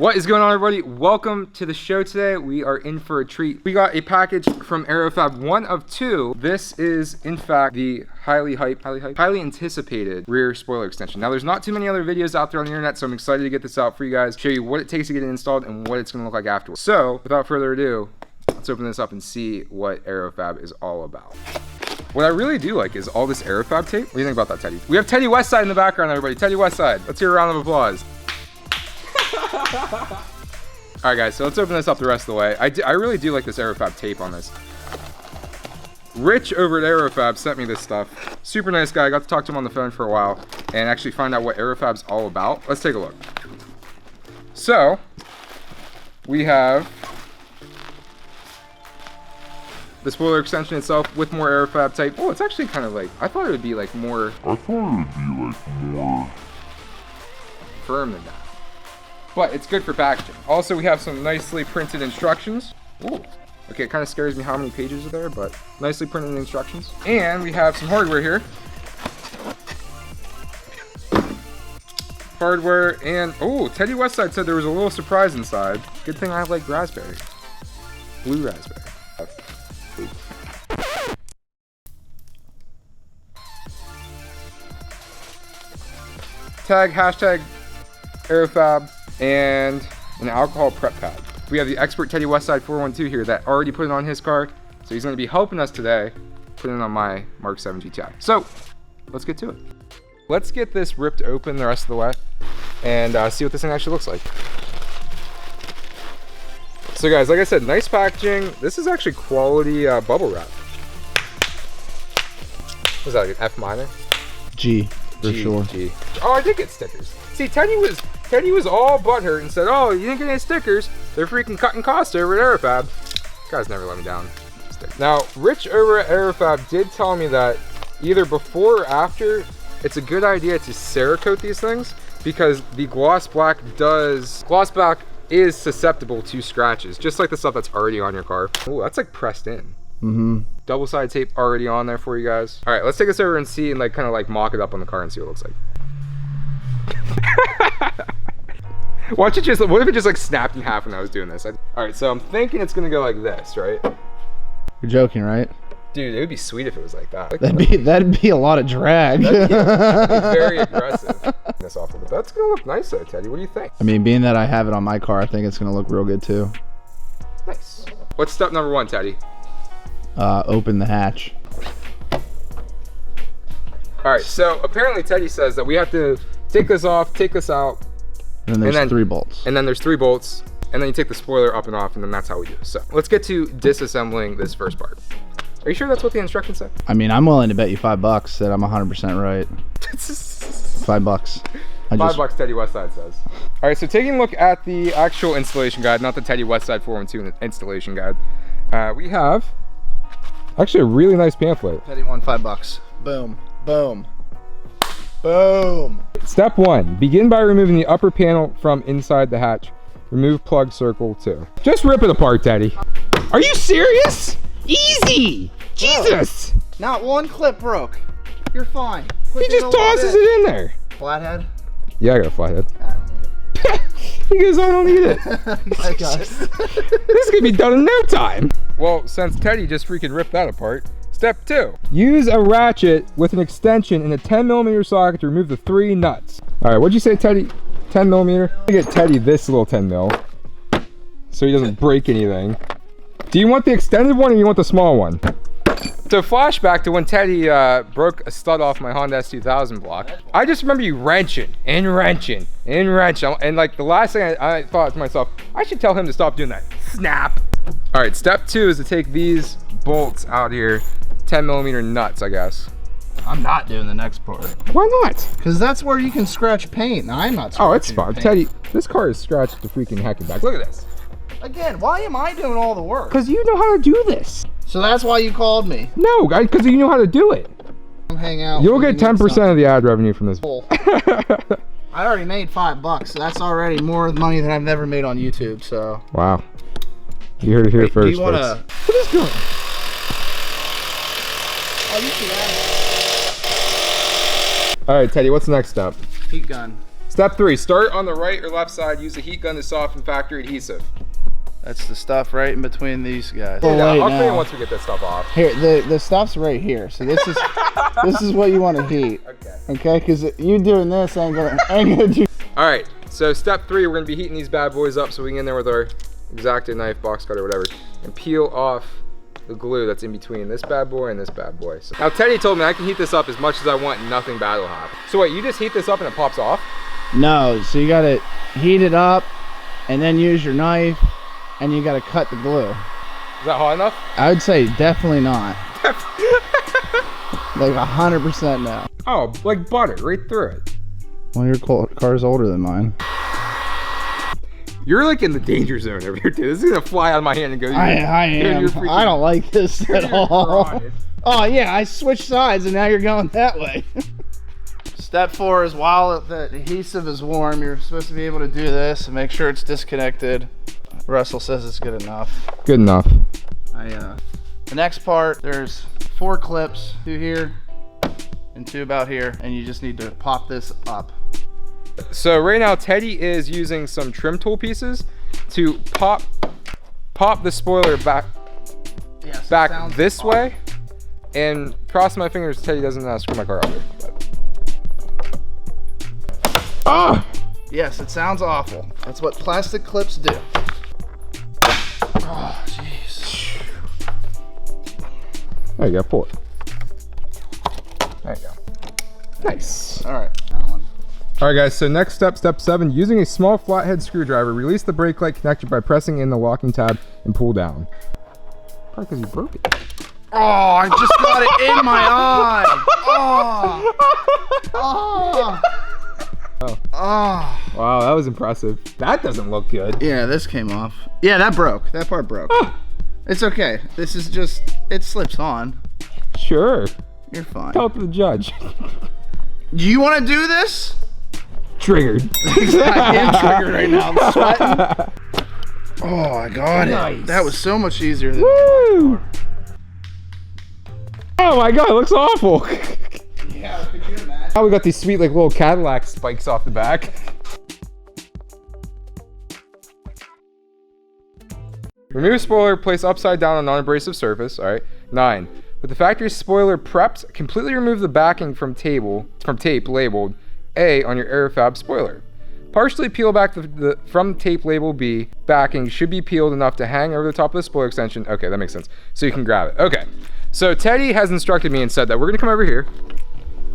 What is going on, everybody? Welcome to the show today. We are in for a treat. We got a package from Aerofabb, one of two. This is, in fact, the highly anticipated rear spoiler extension. Now, there's not too many other videos out there on the internet, so I'm excited to get this out for you guys, show you what it takes to get it installed and what it's gonna look like afterwards. So, without further ado, let's open this up and see what Aerofabb is all about. What I really do like is all this Aerofabb tape. What do you think about that, Teddy? We have Teddy Westside in the background, everybody. Teddy Westside. Let's hear a round of applause. Alright guys, so let's open this up the rest of the way. I really do like this Aerofabb tape on this. Rich over at Aerofabb sent me this stuff. Super nice guy. I got to talk to him on the phone for a while and actually find out what Aerofabb's all about. Let's take a look. So, we have the spoiler extension itself with more Aerofabb tape. Oh, it's actually kind of like, I thought it would be like more firm than that. But it's good for packaging. Also, we have some nicely printed instructions. Ooh. Okay, it kind of scares me how many pages are there, but nicely printed instructions. And we have some hardware here. Hardware and, oh, Teddy Westside said there was a little surprise inside. Good thing I like raspberry. Blue raspberry. Tag, hashtag Aerofabb, and an alcohol prep pad. We have the expert Teddy Westside 412 here that already put it on his car, so he's going to be helping us today put it on my Mk7 GTI. So let's get to it. Let's get this ripped open the rest of the way and see what this thing actually looks like. So guys, like I said, nice packaging. This is actually quality bubble wrap. What is that, like an F minor? G, for sure. G. Oh, I did get stickers. See, Teddy was all butthurt and said, oh, you didn't get any stickers? They're freaking cutting costs over at Aerofabb. Guys never let me down. Now, Rich over at Aerofabb did tell me that either before or after, it's a good idea to Cerakote these things because the gloss black is susceptible to scratches, just like the stuff that's already on your car. Oh, that's like pressed in. Mm-hmm. Double-sided tape already on there for you guys. All right, let's take this over and see and like kind of like mock it up on the car and see what it looks like. What if it just like snapped in half when I was doing this? All right, so I'm thinking it's gonna go like this, right? You're joking, right? Dude, it would be sweet if it was like that. That'd be a lot of drag. That'd be very aggressive. This off, but that's gonna look nice though, Teddy. What do you think? I mean, being that I have it on my car, I think it's gonna look real good too. Nice. What's step number one, Teddy? Open the hatch. All right, so apparently Teddy says that we have to take this off, take this out. And then there's 3 bolts. And then there's 3 bolts. And then you take the spoiler up and off, and then that's how we do it. So let's get to disassembling this first part. Are you sure that's what the instructions say? I mean, I'm willing to bet you $5 that I'm 100% right. $5. $5 Teddy Westside says. All right, so taking a look at the actual installation guide, not the Teddy Westside 412 installation guide, we have actually a really nice pamphlet. Teddy won $5. Boom, boom, boom. Step 1, begin by removing the upper panel from inside the hatch. Remove plug circle 2. Just rip it apart, Teddy. Are you serious? Easy! Jesus! Not one clip broke. You're fine. He just tosses it in there. Flathead? Yeah, I got a flathead. I don't need it. He goes, I don't need it. This is gonna be done in no time. Well, since Teddy just freaking ripped that apart, step 2. Use a ratchet with an extension in a 10mm socket to remove the 3 nuts. All right, what'd you say, Teddy? 10mm? I'm gonna get Teddy this little 10mm so he doesn't break anything. Do you want the extended one or you want the small one? So flashback to when Teddy broke a stud off my Honda S2000 block. I just remember you wrenching and wrenching and wrenching. And like the last thing I thought to myself, I should tell him to stop doing that. Snap. All right, step 2 is to take these bolts out here. 10mm nuts, I guess. I'm not doing the next part. Why not? Because that's where you can scratch paint. I'm not scratching. Oh, it's fine. Paint. Teddy, this car is scratched to freaking heck and back. Look at this. Again, why am I doing all the work? Because you know how to do this. So that's why you called me. No, guys, because you know how to do it. Hang out. You'll get 10% of the ad revenue from this. I already made $5. So that's already more money than I've never made on YouTube. So. Wow. You heard it here first. Do you wanna? What is going? Oh, you see that? All right, Teddy. What's the next step? Heat gun. Step Step 3, start on the right or left side. Use a heat gun to soften factory adhesive. That's the stuff right in between these guys. Yeah, I'll clean it once we get this stuff off. Here, the stuff's right here. So this is this is what you want to heat. Okay, because you doing this ain't gonna do. All right, so step 3, we're gonna be heating these bad boys up so we can get in there with our X-Acto knife, box cutter, whatever, and peel off the glue that's in between this bad boy and this bad boy. So, now Teddy told me I can heat this up as much as I want and nothing bad will happen. So wait, you just heat this up and it pops off? No, so you gotta heat it up and then use your knife and you gotta cut the glue. Is that hot enough? I would say definitely not. Like 100% no. Oh, like butter, right through it. Well, your car's older than mine. You're like in the danger zone over here, dude. This is gonna fly out of my hand and go. I am. I don't like this at all. Oh yeah, I switched sides and now you're going that way. Step 4 is while the adhesive is warm, you're supposed to be able to do this and make sure it's disconnected. Russell says it's good enough. Good enough. The next part, there's 4 clips, 2 here and 2 about here, and you just need to pop this up. So right now Teddy is using some trim tool pieces to pop the spoiler back this way, and cross my fingers Teddy doesn't screw my car out there. Ah! Yes, it sounds awful. That's what plastic clips do. Oh, jeez. There you go, pull it. There you go. Nice. All right, that one. All right, guys, so next step, step 7, using a small flathead screwdriver, release the brake light connector by pressing in the locking tab and pull down. Probably because you broke it. Oh, I just got it in my eye. Oh. Oh. Oh. Oh. Wow, that was impressive. That doesn't look good. Yeah, this came off. Yeah, that broke. That part broke. Oh. It's okay. This is just, it slips on. Sure. You're fine. Tell it to the judge. Do you want to do this? Triggered. I am triggered right now. I'm sweating. Oh, I got Nice. it. That was so much easier than Woo! Oh my god, it looks awful. Yeah, could you imagine? Now we got these sweet like little Cadillac spikes off the back. Remove spoiler, place upside down on non-abrasive surface. All right. 9. With the factory spoiler prepped, completely remove the backing from tape labeled A on your Aerofabb spoiler. Partially peel back from tape label B. Backing should be peeled enough to hang over the top of the spoiler extension. Okay, that makes sense. So you can grab it. Okay. So Teddy has instructed me and said that we're gonna come over here.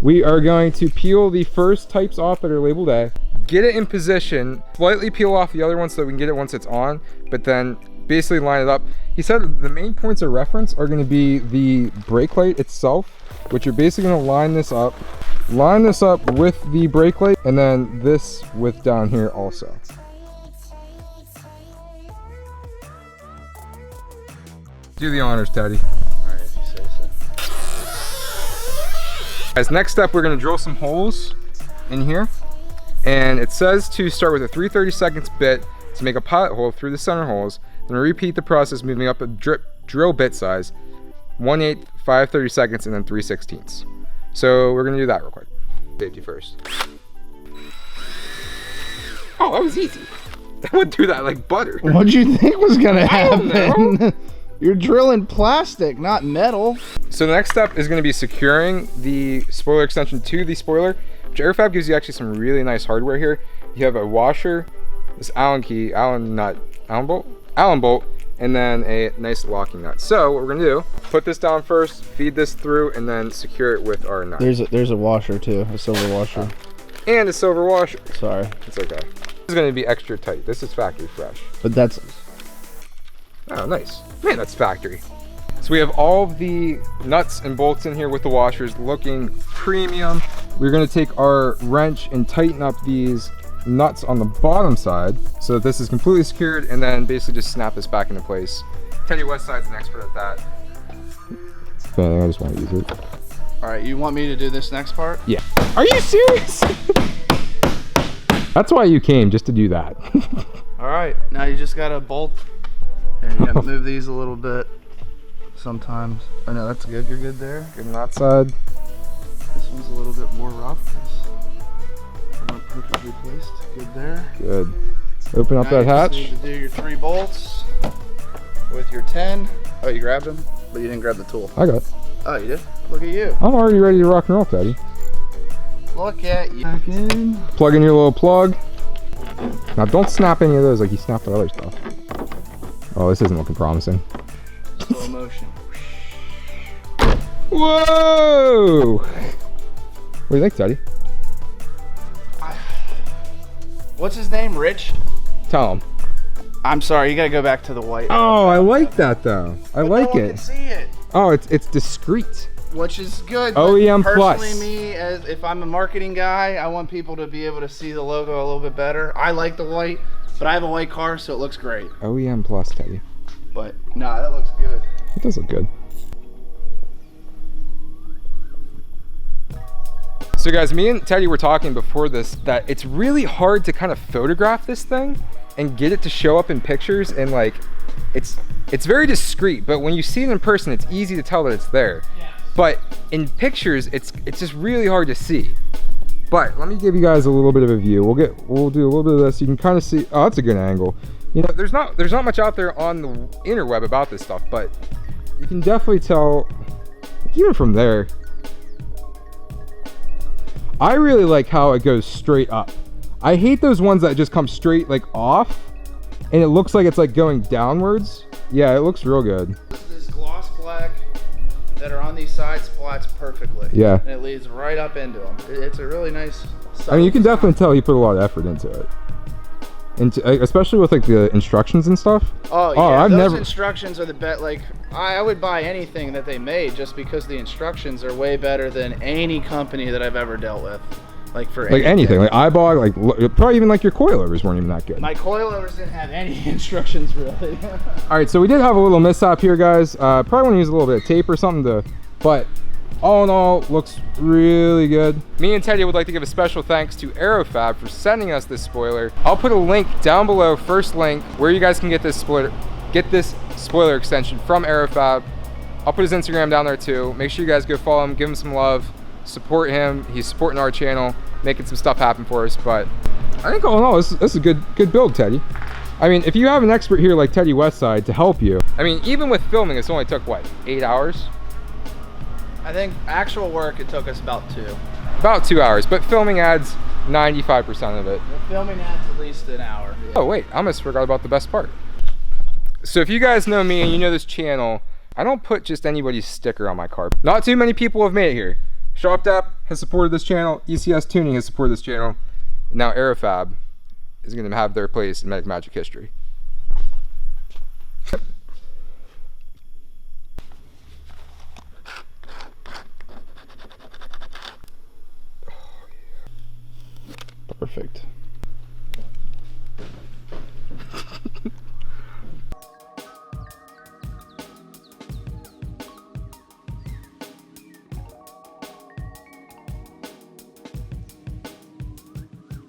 We are going to peel the first types off that are labeled A, get it in position, slightly peel off the other one so that we can get it once it's on, but then basically line it up. He said the main points of reference are going to be the brake light itself, which you're basically going to line this up with the brake light, and then this with down here also. Do the honors, Teddy. Alright, if you say so. As next step, we're going to drill some holes in here, and it says to start with a 3/32 bit to make a pilot hole through the center holes. Then repeat the process, moving up a drill bit size, 1/8, 5/32, and then 3/16. So we're gonna do that real quick. Safety first. Oh, that was easy. I went through that like butter. What'd you think was gonna happen? I don't know. You're drilling plastic, not metal. So the next step is gonna be securing the spoiler extension to the spoiler, which Aerofabb gives you actually some really nice hardware here. You have a washer, this Allen bolt, and then a nice locking nut. So what we're gonna do, put this down first, feed this through, and then secure it with our nut. There's a washer too, a silver washer. And a silver washer. Sorry. It's okay. This is gonna be extra tight. This is factory fresh. But that's... Oh, nice. Man, that's factory. So we have all of the nuts and bolts in here with the washers looking premium. We're gonna take our wrench and tighten up these nuts on the bottom side so that this is completely secured, and then basically just snap this back into place. Teddy Westside's an expert at that. I just want to use it. All right, you want me to do this next part? Yeah. Are you serious? That's why you came, just to do that. All right, now you just gotta bolt, and you gotta move these a little bit sometimes. Oh no, that's good, you're good there. Good on that side. This one's a little bit more rough. Perfectly placed. Good there. Good. Open up Now that hatch. you just need to do your 3 bolts with your 10. Oh, you grabbed them, but you didn't grab the tool. I got it. Oh, you did? Look at you. I'm already ready to rock and roll, Teddy. Look at you. Back in. Plug in your little plug. Now don't snap any of those like you snapped the other stuff. Oh, this isn't looking promising. Slow motion. Whoa! What do you think, Teddy? What's his name? Rich? Tell him. I'm sorry, you gotta go back to the white. Oh, I like that though. I like no one it. can see it. Oh, it's discreet. Which is good. OEM personally, plus. Me, as if I'm a marketing guy, I want people to be able to see the logo a little bit better. I like the white, but I have a white car, so it looks great. OEM plus, Teddy. But nah, that looks good. It does look good. So guys, me and Teddy were talking before this that it's really hard to kind of photograph this thing and get it to show up in pictures, and like it's very discreet, but when you see it in person it's easy to tell that it's there. Yes. But in pictures it's just really hard to see. But let me give you guys a little bit of a view. We'll do a little bit of this. You can kind of see, oh, that's a good angle. You know, there's not much out there on the interweb about this stuff, but you can definitely tell even from there. I really like how it goes straight up. I hate those ones that just come straight like off and it looks like it's like going downwards. Yeah, it looks real good. This gloss black that are on these sides splats perfectly. Yeah. And it leads right up into them. It's a really nice. I mean, you can definitely tell he put a lot of effort into it. Especially with like the instructions and stuff. Oh yeah, those instructions are the best. Like I would buy anything that they made just because the instructions are way better than any company that I've ever dealt with. Like for anything, like Eibach, like probably even like your coilovers weren't even that good. My coilovers didn't have any instructions really. All right, so we did have a little mishap here, guys. Probably want to use a little bit of tape or something but all in all, looks really good. Me and Teddy would like to give a special thanks to Aerofabb for sending us this spoiler. I'll put a link down below, first link, where you guys can get this spoiler extension from Aerofabb. I'll put his Instagram down there too. Make sure you guys go follow him, give him some love, support him. He's supporting our channel, making some stuff happen for us. But I think all in all, this is a good build, Teddy. I mean, if you have an expert here like Teddy Westside to help you, I mean, even with filming, this only took what, 8 hours? I think actual work, it took us about 2. About 2 hours, but filming adds 95% of it. The filming adds at least an hour. Yeah. Oh wait, I almost forgot about the best part. So if you guys know me and you know this channel, I don't put just anybody's sticker on my car. Not too many people have made it here. Shoptap has supported this channel, ECS Tuning has supported this channel, and now Aerofabb is going to have their place in Medic Magic history. Perfect.